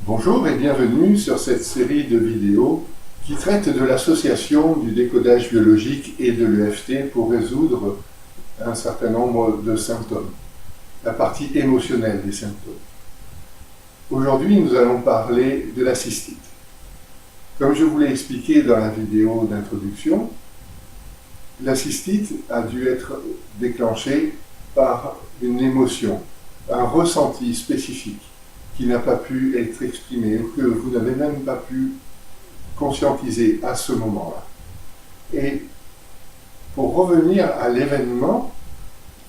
Bonjour et bienvenue sur cette série de vidéos qui traite de l'association du décodage biologique et de l'EFT pour résoudre un certain nombre de symptômes, la partie émotionnelle des symptômes. Aujourd'hui, nous allons parler de la cystite. Comme je vous l'ai expliqué dans la vidéo d'introduction, la cystite a dû être déclenchée par une émotion, un ressenti spécifique qui n'a pas pu être exprimé ou que vous n'avez même pas pu conscientiser à ce moment-là. Et pour revenir à l'événement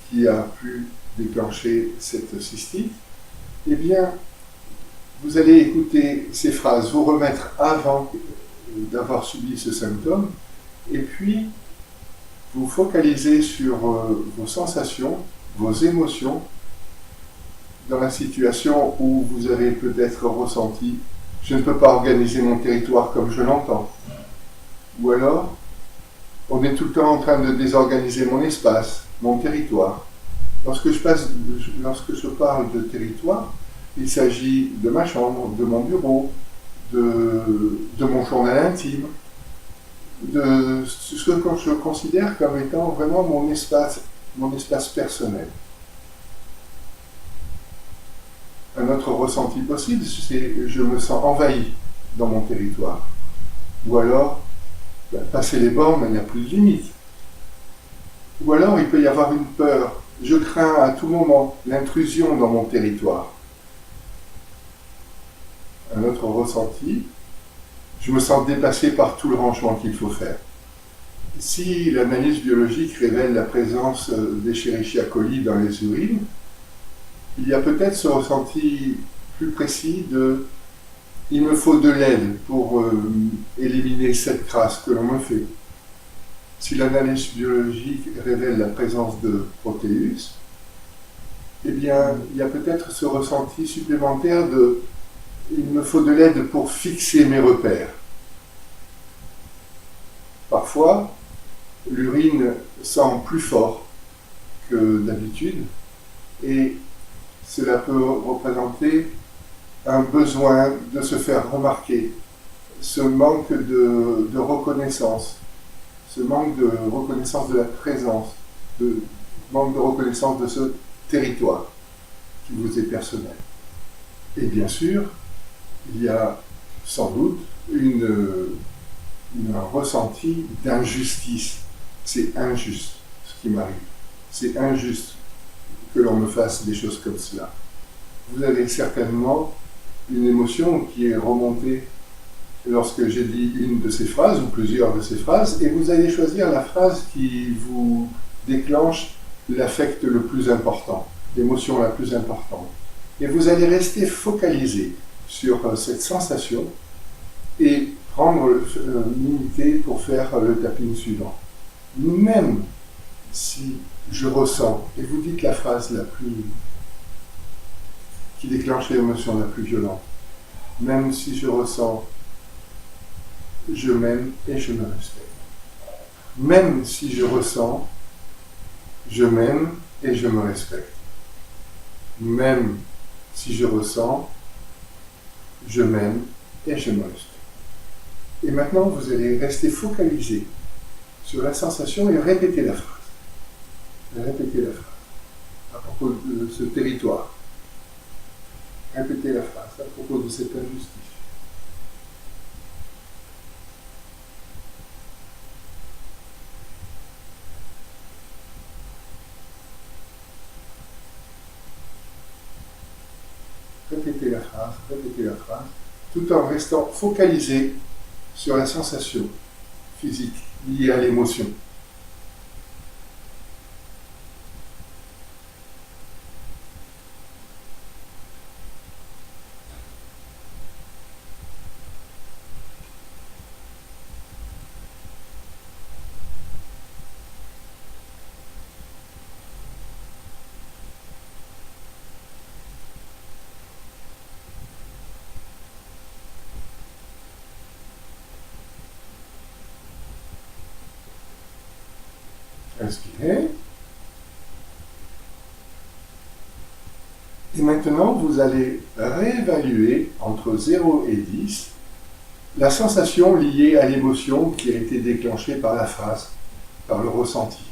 qui a pu déclencher cette cystite, eh bien, vous allez écouter ces phrases, vous remettre avant d'avoir subi ce symptôme, et puis vous focaliser sur vos sensations, vos émotions, dans la situation où vous avez peut-être ressenti « je ne peux pas organiser mon territoire comme je l'entends » ou alors « on est tout le temps en train de désorganiser mon espace, mon territoire ». Lorsque je parle de territoire, il s'agit de ma chambre, de mon bureau, de mon journal intime, de ce que je considère comme étant vraiment mon espace personnel. Un autre ressenti possible, c'est je me sens envahi dans mon territoire. Ou alors, passer les bornes, il n'y a plus de limite. Ou alors, il peut y avoir une peur. Je crains à tout moment l'intrusion dans mon territoire. Un autre ressenti, je me sens dépassé par tout le rangement qu'il faut faire. Si l'analyse biologique révèle la présence d'Escherichia coli dans les urines, il y a peut-être ce ressenti plus précis de « il me faut de l'aide pour éliminer cette crasse que l'on me fait ». Si l'analyse biologique révèle la présence de Proteus, eh bien, il y a peut-être ce ressenti supplémentaire de « il me faut de l'aide pour fixer mes repères ». Parfois, l'urine sent plus fort que d'habitude et cela peut représenter un besoin de se faire remarquer, ce manque de reconnaissance, ce manque de reconnaissance de la présence, manque de reconnaissance de ce territoire qui vous est personnel. Et bien sûr, il y a sans doute un ressenti d'injustice. C'est injuste ce qui m'arrive. C'est injuste que l'on me fasse des choses comme cela. Vous avez certainement une émotion qui est remontée lorsque j'ai dit une de ces phrases ou plusieurs de ces phrases, et vous allez choisir la phrase qui vous déclenche l'affect le plus important, l'émotion la plus importante. Et vous allez rester focalisé sur cette sensation et prendre l'unité pour faire le tapping suivant. Même si je ressens, et vous dites la phrase qui déclenche l'émotion la plus violente, même si je ressens, je m'aime et je me respecte. Même si je ressens, je m'aime et je me respecte. Même si je ressens, je m'aime et je me respecte. Et maintenant, vous allez rester focalisé sur la sensation et répéter la phrase. Répétez la phrase à propos de ce territoire. Répétez la phrase à propos de cette injustice. Répétez la phrase, tout en restant focalisé sur la sensation physique liée à l'émotion. Inspirez. Et maintenant, vous allez réévaluer entre 0 et 10 la sensation liée à l'émotion qui a été déclenchée par la phrase, par le ressenti.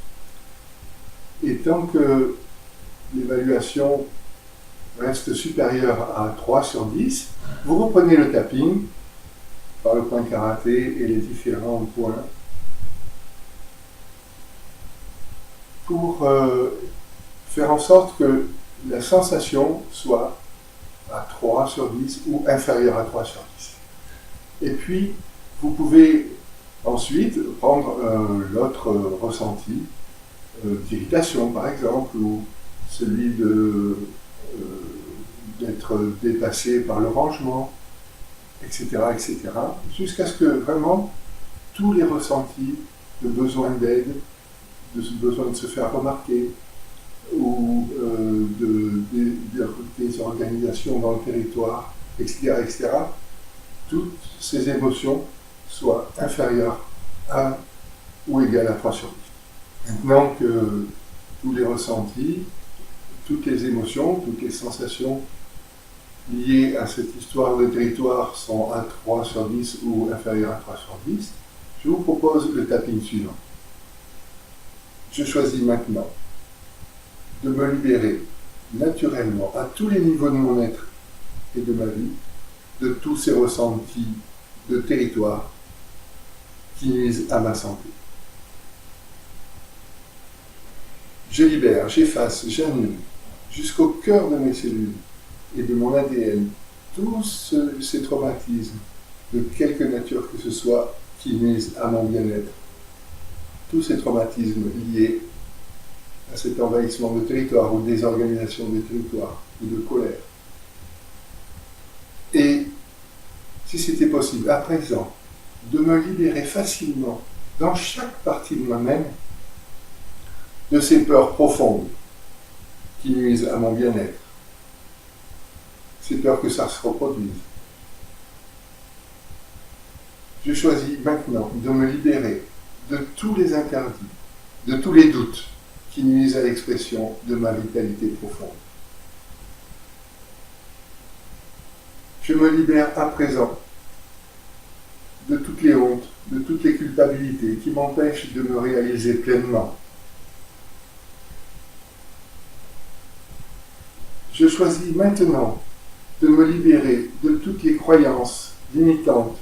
Et tant que l'évaluation reste supérieure à 3 sur 10, vous reprenez le tapping par le point karaté et les différents points pour faire en sorte que la sensation soit à 3 sur 10 ou inférieure à 3 sur 10. Et puis, vous pouvez ensuite prendre l'autre ressenti d'irritation, par exemple, ou celui d'être dépassé par le rangement, etc., etc., jusqu'à ce que vraiment tous les ressentis de besoin d'aide, de besoin de se faire remarquer, ou des organisations dans le territoire, etc., etc., toutes ces émotions soient inférieures à ou égales à 3 sur 10. Maintenant que tous les ressentis, toutes les émotions, toutes les sensations liées à cette histoire de territoire sont à 3 sur 10 ou inférieures à 3 sur 10, je vous propose le tapping suivant. Je choisis maintenant de me libérer naturellement à tous les niveaux de mon être et de ma vie de tous ces ressentis de territoire qui nuisent à ma santé. Je libère, j'efface, j'annule jusqu'au cœur de mes cellules et de mon ADN tous ces traumatismes de quelque nature que ce soit qui nuisent à mon bien-être. Tous ces traumatismes liés à cet envahissement de territoire ou désorganisation des territoires ou de colère. Et si c'était possible, à présent, de me libérer facilement dans chaque partie de moi-même de ces peurs profondes qui nuisent à mon bien-être, ces peurs que ça se reproduise. Je choisis maintenant de me libérer de tous les interdits, de tous les doutes qui nuisent à l'expression de ma vitalité profonde. Je me libère à présent de toutes les hontes, de toutes les culpabilités qui m'empêchent de me réaliser pleinement. Je choisis maintenant de me libérer de toutes les croyances limitantes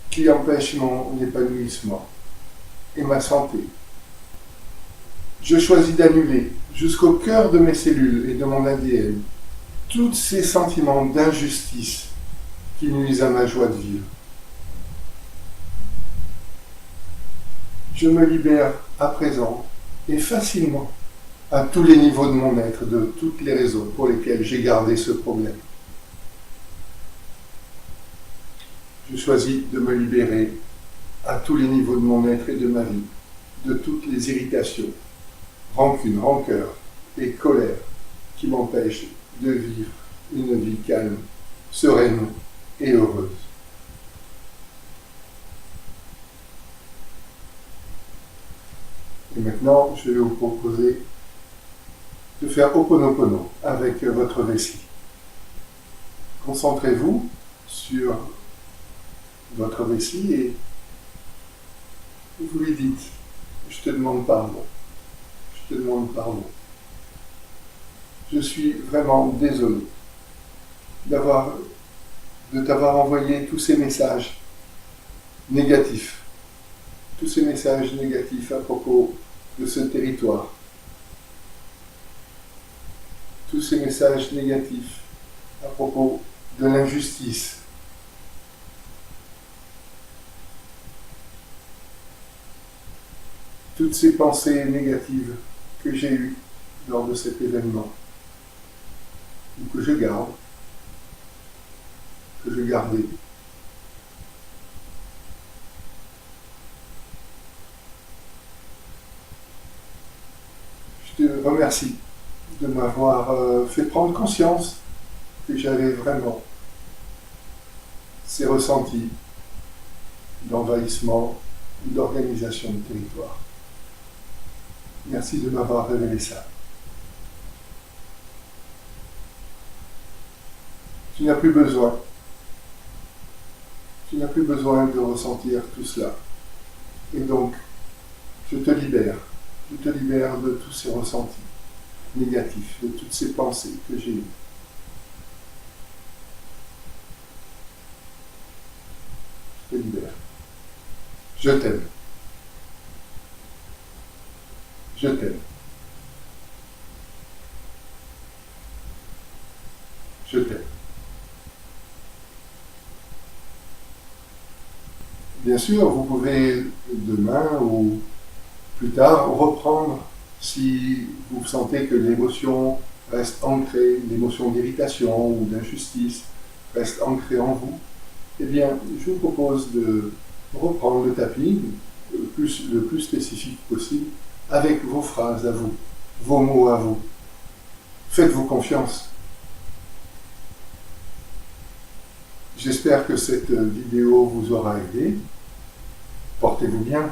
qui empêchent mon épanouissement et ma santé. Je choisis d'annuler jusqu'au cœur de mes cellules et de mon ADN tous ces sentiments d'injustice qui nuisent à ma joie de vivre. Je me libère à présent et facilement à tous les niveaux de mon être, de toutes les raisons pour lesquelles j'ai gardé ce problème. Je choisis de me libérer à tous les niveaux de mon être et de ma vie, de toutes les irritations, rancune, rancœur et colère qui m'empêchent de vivre une vie calme, sereine et heureuse. Et maintenant, je vais vous proposer de faire Ho'oponopono avec votre vessie. Concentrez-vous sur votre vessie et vous lui dites « Je te demande pardon. Je te demande pardon. Je suis vraiment désolé de t'avoir envoyé tous ces messages négatifs. Tous ces messages négatifs à propos de ce territoire. Tous ces messages négatifs à propos de l'injustice. Toutes ces pensées négatives que j'ai eues lors de cet événement, ou que je garde, que je gardais. Je te remercie de m'avoir fait prendre conscience que j'avais vraiment ces ressentis d'envahissement ou d'organisation du territoire. Merci de m'avoir révélé ça. Tu n'as plus besoin. Tu n'as plus besoin de ressentir tout cela. Et donc, je te libère. Je te libère de tous ces ressentis négatifs, de toutes ces pensées que j'ai eues. Je te libère. Je t'aime. Je t'aime. Je t'aime. Bien sûr, vous pouvez demain ou plus tard reprendre si vous sentez que l'émotion reste ancrée, l'émotion d'irritation ou d'injustice reste ancrée en vous. Eh bien, je vous propose de reprendre le tapping le plus spécifique possible avec vos phrases à vous, vos mots à vous. Faites-vous confiance. J'espère que cette vidéo vous aura aidé. Portez-vous bien.